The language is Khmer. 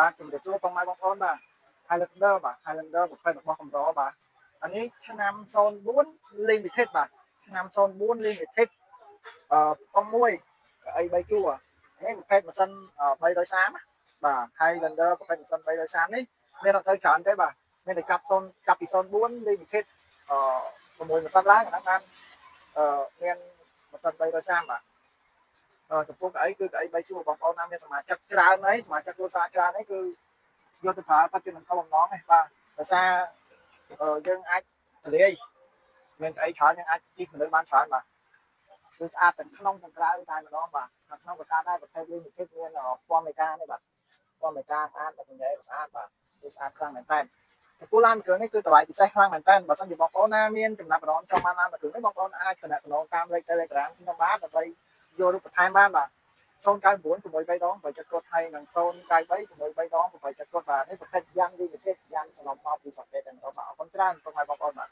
បាទជំរាបសួរបងប្អូនបាទ Highlander បាទ Highlander ប្រភេទរបស់កម្របាទអានេះឆ្នាំ04 limited បាទឆ្នាំ04 limited ប៉ុងមួយអី3ជួរនេះប្រភេទម៉ាស៊ីន330បាទ Highlander ប្រភេទម៉ាស៊ីន330នេះមានអត់ទៅច្រើនទេបាទមានតែចាប់ពី04 limited 6ម៉ាស៊ីនឡើងហ្នឹងបានមានម៉ាស៊ីន330បាទចំពោះកៅអីគឺកៅអី3ជួរបងប្អូនណាមានសមាជិកច្រើនហើយសមាជិកគ្រួសារច្រើនហើយគឺយកទៅប្រើបាត់ជាមិនខុសបំណងទេបាទដោយសារយើងអាចទលាយមានអីច្រើនយើងអាចជីកមនុស្សបានច្រើនបាទគឺស្អាតទាំងក្នុងទាំងក្រៅតែម្ដងបាទខាងក្នុងក៏ស្អាតដែរប្រភេទនេះមានពណ៌មេកានេះបាទពណ៌មេកាស្អាតតែញ៉ៃស្អាតបាទគឺស្អាតខ្លាំងមែនតើចំពោះឡានគ្រឿងនេះគឺតម្លៃពិសេសខ្លាំងមែនតើបើសិនជាបងប្អូនណាមានចំណាប់អារម្មណ៍ចង់បានឡានគ្រឿងនេះបងប្អូនអាចតំណតាមលេខ Telegram ខ្ញុំបានដើម្បីយករូបបន្ថែមបានបាទ099 6 3 8 7 ហើយនិង093 6 3 8 7 បាទនេះប្រភេទយ៉ាងនេះប្រភេទយ៉ាងសំណុំមកពីសង្កេតតែម្ដងបាទអរគុណច្រើនសូមឲ្យបងប្អូនបាទ